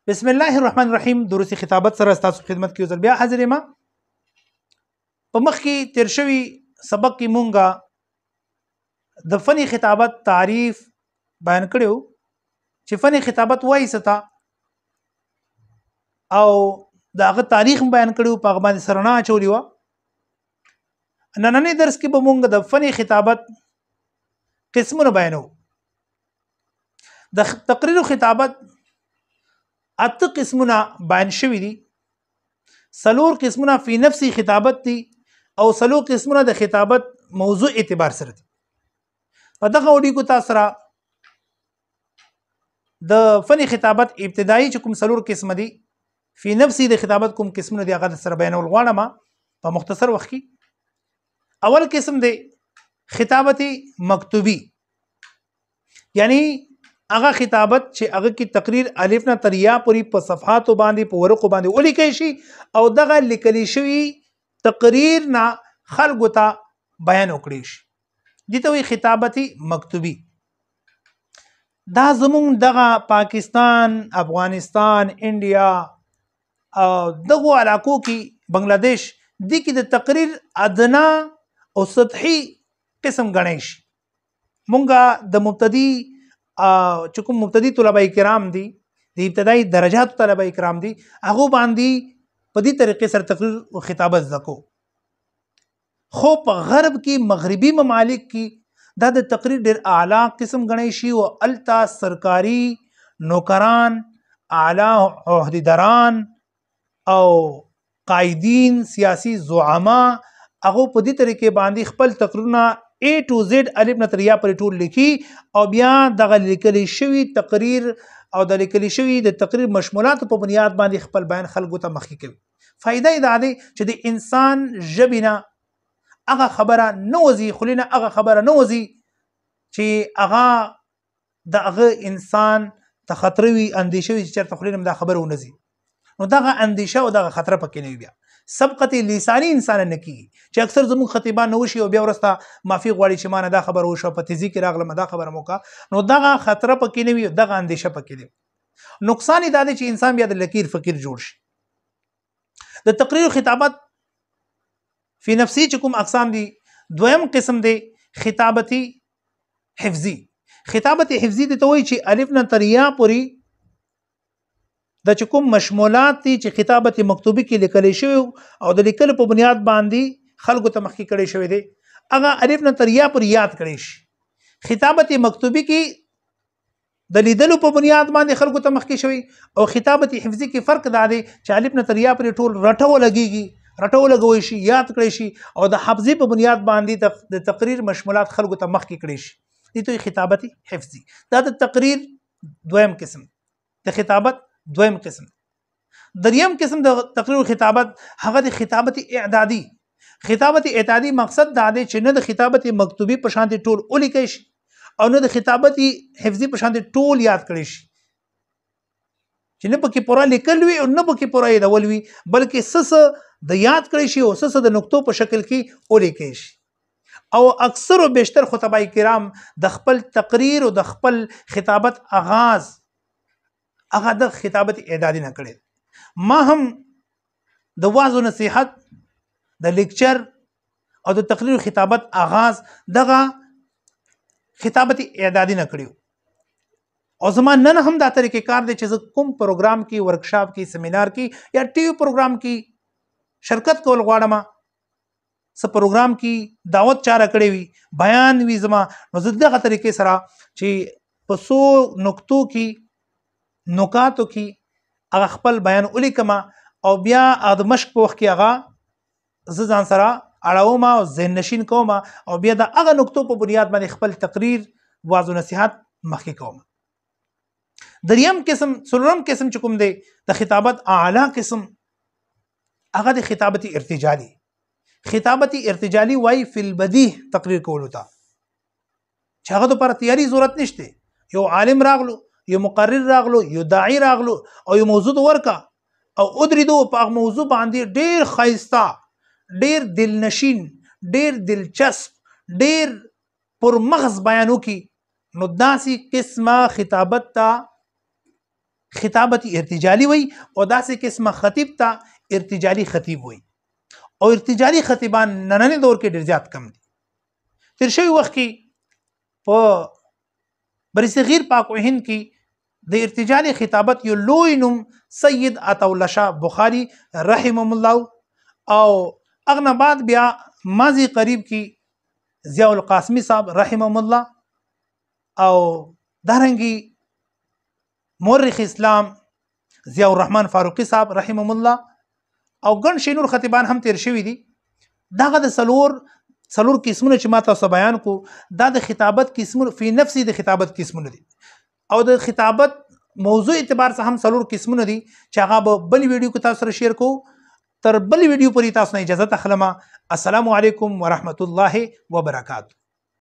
بسم الله الرحمن الرحیم. دروسی خطابت سره تاسو خدمت کې وزل بیا حاضر ما په مخ کې تیر شوی سبق کې مونږه د فنی خطابت تعریف بیان کړو چې فنی خطابت وایي ستا او داغه تاریخ بیان کړو په هغه باندې سرنا چولی و. نننې درس کې به مونږ د فنی خطابت قسمونه بیانو. د تقریر خطابت اته قسمونه بیان شوي دي. سلور قسمونه فی نفسی خطابت دي او سلور قسمونه د خطابت موضوع اعتبار سره دي. په دغه وډیو کې تاسو سره د فنی خطابت ابتدایي چې کوم سلور قسم دي فی نفسی د خطابت کوم قسمونه دي هغه سره بیانول غواړم په مختصر وخت کې. اول قسم دی خطابت مکتوبی، یعنی هغه خطابت چې هغه کې تقریر الف نه تر یا پورې په صفحاتو باندې په ورقو باندې ولیکل شي او دغه لیکل شوی تقریر نه خلکو ته بیان وکړي شي. دې ته وایي خطابت مکتوبی. دا زمونږ دغه پاکستان، افغانستان، انډیا او دغه علاقو کې بنگلاديش دې کې د تقریر ادنا او سطحي قسم ګڼي شي. مونږه د مبتدی چې کوم مبتدی طلبه کرام دي، د ابتدایي درجات طلبه کرام دي، هغه باندې په دې طریقې سره تقریر او خطابت زکو. خو په غرب کې مغربي ممالک کې دا د تقریر ډېر اعلی قسم ګڼي شي او التا سرکاري نوکران، اعلی عہدیداران او قائدین، سیاسی زعما هغه په دې طریقې باندې خپل تقریرونه A to Z الف نه تر یا پورې ټول لیکي او بیا دغه لیکل شوی تقریر او د لیکل شوی د تقریر مشمولات په بنیاد باندې خپل بیان خلکو ته مخکې کوي. فائدہ دا دی چې د انسان ژبه هغه خبره نه وځي، خلینه هغه خبره نه وځي چې هغه دغه انسان ته خطر وي، اندیشه وي چې چېرته خلینه دا خبره ونه ځي. نو دغه اندیشه او دغه خطر پکې نه وي. بیا سبقت لسانی انسان نه کیږي چې اکثر زموږ خطیبان نو شي او بیا ورسته معافي غواړي چې مانه دا خبر وشو په تیزی کې راغله دا خبره موکا. نو دغه خطر پکې نه وي، دغه اندیشه پکې نه. نقصان دا دی چې انسان بیا د لکیر فقیر جوړ شي. د تقریر خطابت فی نفسی چې کوم اقسام دي، دویم قسم دی خطابتی حفظی. خطابت حفظی دی ته وایي چې الف نه تر یا پورې د چې کوم مشمولات دي چې خطابت مکتوبی کې لیکل شوی او د لیکل په بنیاد باندې خلکو ته مخکې کړي شوی دی، هغه الف نه تر یا پورې یاد کړي شي. خطابت مکتوبی کې د لیدلو په بنیاد باندې خلکو ته مخکې شوی او خطابت حفظی کې فرق دا دی چې الف نه تر یا پورې ټول رټو لګوي شي، یاد کړي شي او د حفظی په بنیاد باندې د تقریر مشمولات خلکو ته مخکې کړي شي. دې ته خطابت حفظی. دا د تقریر دویم قسم، د خطابت دویم قسم. دریم قسم د تقریر خطابت هغه د خطابت اعدادي. خطابت اعدادي مقصد دا دی چې نه د خطابت مکتوبی په شان دي ټول ولیکي شي او نه د خطابت حفظي په شان دي ټول یاد کړي شي، چې نه پکې پوره لیکل وي او نه پکې پوره یادول وي، بلکې سس د یاد کړي شي او سس د نقطو په شکل کې ولیکي شي. او اکثر او بیشتر خطبای کرام د خپل تقریر او د خپل خطابت آغاز هغه د خطابت اعدادي نه کړي. ما هم د واعظ او نصیحت، د لیکچر او د تقریر خطابت آغاز دغه خطابت اعدادي نه کړیو. او زما نن هم دا طریقې کار دی چې زه کوم پروګرام کې، ورکشاپ کې، سیمینار کې یا ټي وي پروګرام کې شرکت کول غواړم، څه پروګرام کې دعوت چاره کړې وي، بیان وي زما، نو زه دغه طریقې سره چې په څو نقطو کې، نکاتو کې هغه خپل بیان ولیکم او بیا د مشق په وخت کې هغه زه ځان سره اړوم او ذهن نشین کوم او بیا د هغه نقطو په بنیاد باندې خپل تقریر، واعظ و نصیحت مخکې کوم. دریم قسم، څلورم قسم چې کوم دی د خطابت اعلی قسم، هغه د خطابت ارتجالی. خطابت ارتجالی وایي فی البدیه تقریر کولو ته چې هغه لپاره تیاری ضرورت نشته. یو عالم راغلو، یو مقرر راغلو، یو داعی راغلو او یو موضوع ورکا او ادریدو په موضوع باندې ډیر خایسته، ډیر دلنشین، ډیر دلچسپ، ډیر پر مغز بیانو کی، نو داسې قسمه خطابت ته خطابت ارتجالي وي او داسې قسمه خطیب ته ارتجالي خطیب وي او ارتجالي خطیبان نننې دور کې ډېر زیات کم دي. تیر شوي وخت کې په برصغیر پاک و هند کې د ارتجالي خطابت یو لوی نوم سید عطاءالله شاه بخاري رحمه الله او اغه بعد بیا ماضی قریب کې ضیاء القاسمی صاحب رحمه الله او دارنګي مورخ اسلام ضیاء الرحمن فاروقی صاحب رحمه الله او ګڼ شینور خطیبان هم تیر شوي دي. دغه د څلور قسمونه چې ما تاسو بیان کو دا د خطابت قسمونه فی نفسي د خطابت قسمونه دي او د خطابت موضوع اعتبار څخه هم څلور قسمونه دي چې هغه به بل ویډیو کې تاسو سره شیر کوو. تر بل ویډیو پورې تاسو نه اجازه اخلم. السلام علیکم ورحمت الله وبرکاته.